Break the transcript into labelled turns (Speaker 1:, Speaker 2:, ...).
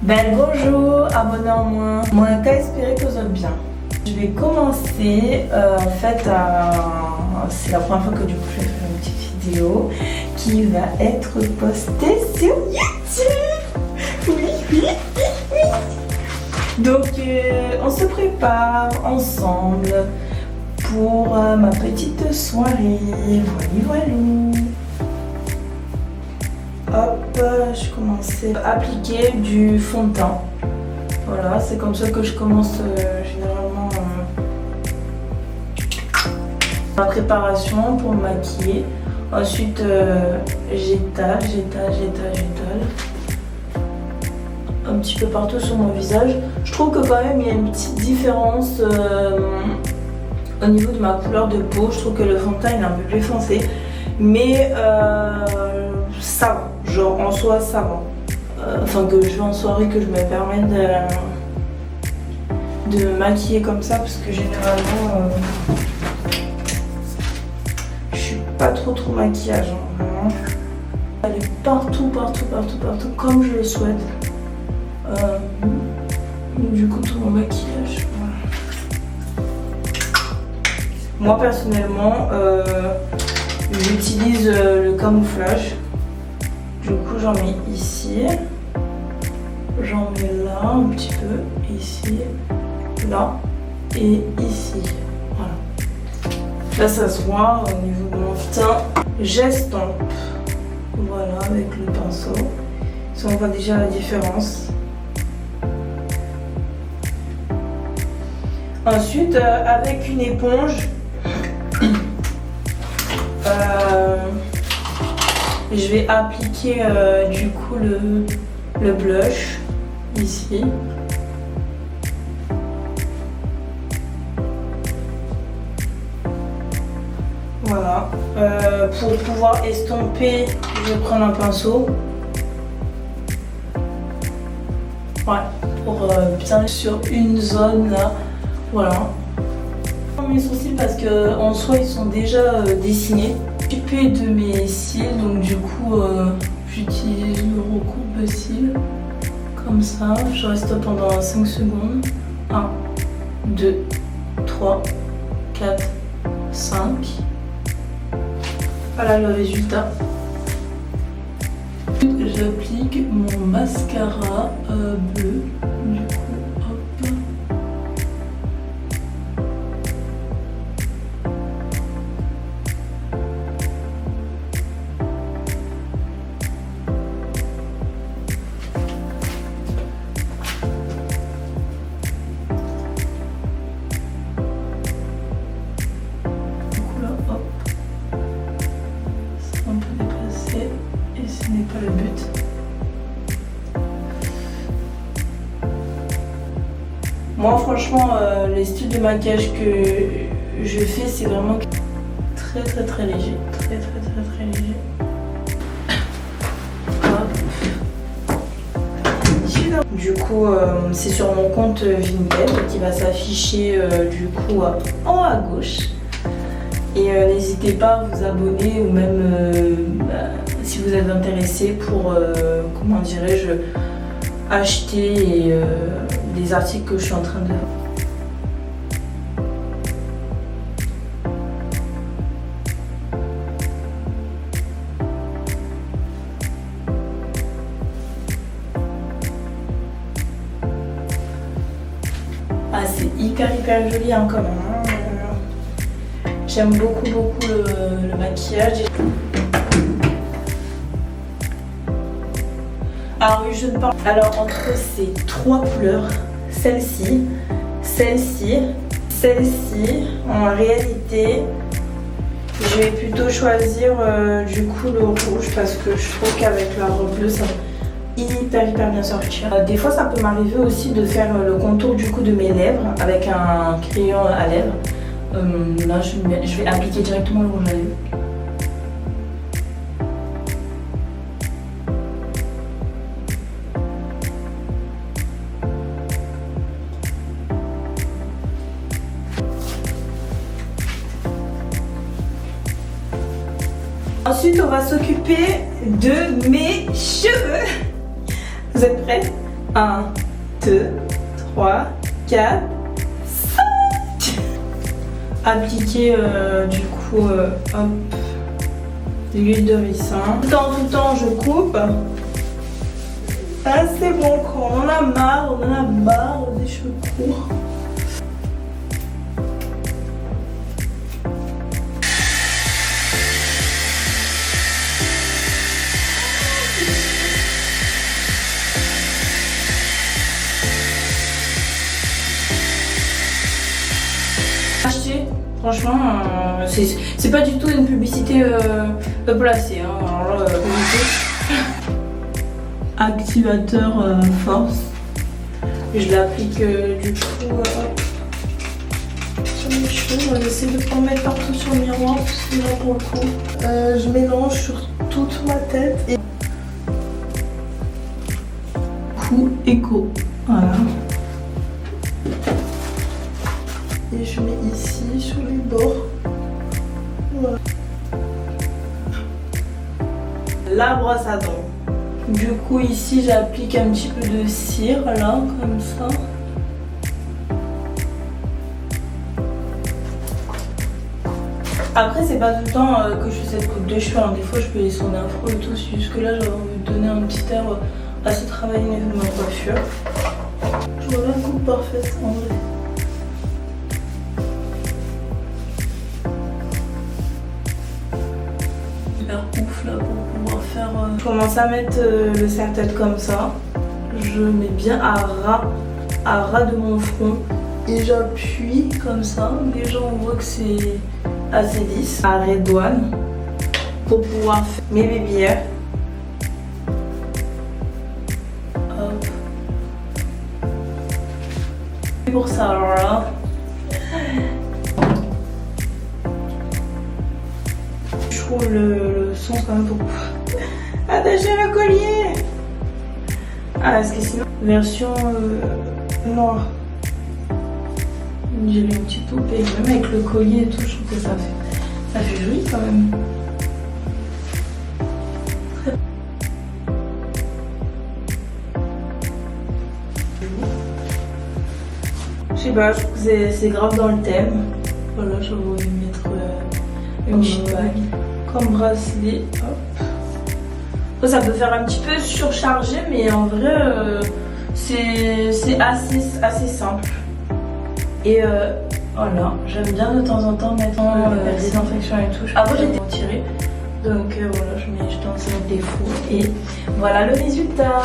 Speaker 1: Bonjour, abonnez en moins. Moi, j'espère que vous allez bien. Je vais commencer, en fait, c'est la première fois que du coup je vais faire une petite vidéo qui va être postée sur YouTube. Oui. Donc, on se prépare ensemble pour ma petite soirée. Voilà. Hop, je commençais à appliquer du fond de teint. Voilà, c'est comme ça que je commence généralement ma préparation pour me maquiller. Ensuite, j'étale un petit peu partout sur mon visage. Je trouve que quand même il y a une petite différence au niveau de ma couleur de peau. Je trouve que le fond de teint il est un peu plus foncé, mais ça va. Genre en soi ça va. Enfin que je vais en soirée, que je me permette de me maquiller comme ça, parce que généralement je suis pas trop maquillage hein, vraiment. Aller partout comme je le souhaite. Du coup tout mon maquillage, voilà. Moi personnellement j'utilise le camouflage. Du coup j'en mets ici, j'en mets là un petit peu, ici, là et ici. Voilà. Là ça se voit au niveau de mon teint. J'estompe, voilà, avec le pinceau. Ça on voit déjà la différence. Ensuite avec une éponge, je vais appliquer du coup le blush ici. Voilà. Pour pouvoir estomper, je vais prendre un pinceau. Ouais, pour bien sur une zone là. Voilà. Mes sourcils, parce que en soi ils sont déjà dessinés. Occupé de mes cils, donc du coup j'utilise le recoupe-cils comme ça. Je reste pendant 5 secondes. 1, 2, 3, 4, 5. Voilà le résultat. J'applique mon mascara bleu. Du coup, hop. Ce n'est pas le but. Moi franchement les styles de maquillage que je fais, c'est vraiment très léger. Très léger. Hop. Du coup c'est sur mon compte Vinted qui va s'afficher du coup en haut à gauche. Et n'hésitez pas à vous abonner, ou même si vous êtes intéressé pour, comment dirais-je, acheter des articles que je suis en train de faire. Ah, c'est hyper joli hein, quand même. J'aime beaucoup le maquillage. Alors oui, je ne parle. Alors entre ces 3 couleurs, celle-ci, en réalité, je vais plutôt choisir du coup le rouge, parce que je trouve qu'avec la robe bleue, ça va hyper bien sortir. Des fois, ça peut m'arriver aussi de faire le contour du coup de mes lèvres avec un crayon à lèvres. Là, je vais appliquer directement le rouge à lèvres. Ensuite, on va s'occuper de mes cheveux. Vous êtes prêts? 1, 2, 3, 4, 5. Appliquer du coup hop, l'huile de ricin. Tout le temps je coupe. Ah c'est bon, quand on en a marre des cheveux courts. Acheter, franchement, c'est pas du tout une publicité placée. Hein. Alors là, activateur force. Je l'applique du coup sur mes cheveux. J'essaie de pas en mettre partout sur le miroir parce que là pour le coup, je mélange sur toute ma tête et coup écho. Voilà. Et je mets ici sur les bords. Voilà. La brosse à dents. Du coup ici j'applique un petit peu de cire là comme ça. Après c'est pas tout le temps que je fais cette coupe de cheveux. Hein. Des fois je peux les sonner afro et tout. C'est juste que là j'avais envie de donner un petit air assez travaillé au niveau de ma coiffure. Je vois la coupe parfaite en vrai. Ouf là pour pouvoir faire. Je commence à mettre le serre-tête comme ça. Je mets bien à ras de mon front et j'appuie comme ça. Déjà on voit que c'est assez lisse. Arrêt douane pour pouvoir faire mes babyères. Hop. Et pour ça alors là. Je trouve le son quand même beaucoup. Attacher le collier. Ah parce que sinon version noire. J'ai une petite poupée. Même avec le collier et tout, je trouve que ça fait joli quand même. Je sais pas, je trouve que c'est grave dans le thème. Voilà, je vais mettre une petite bague comme bracelet. Hop. Après, ça peut faire un petit peu surchargé, mais en vrai, c'est assez simple. Et voilà, j'aime bien de temps en temps mettre des infections et tout. Après, j'ai retiré. Donc voilà, je danse avec des fous. Et voilà le résultat.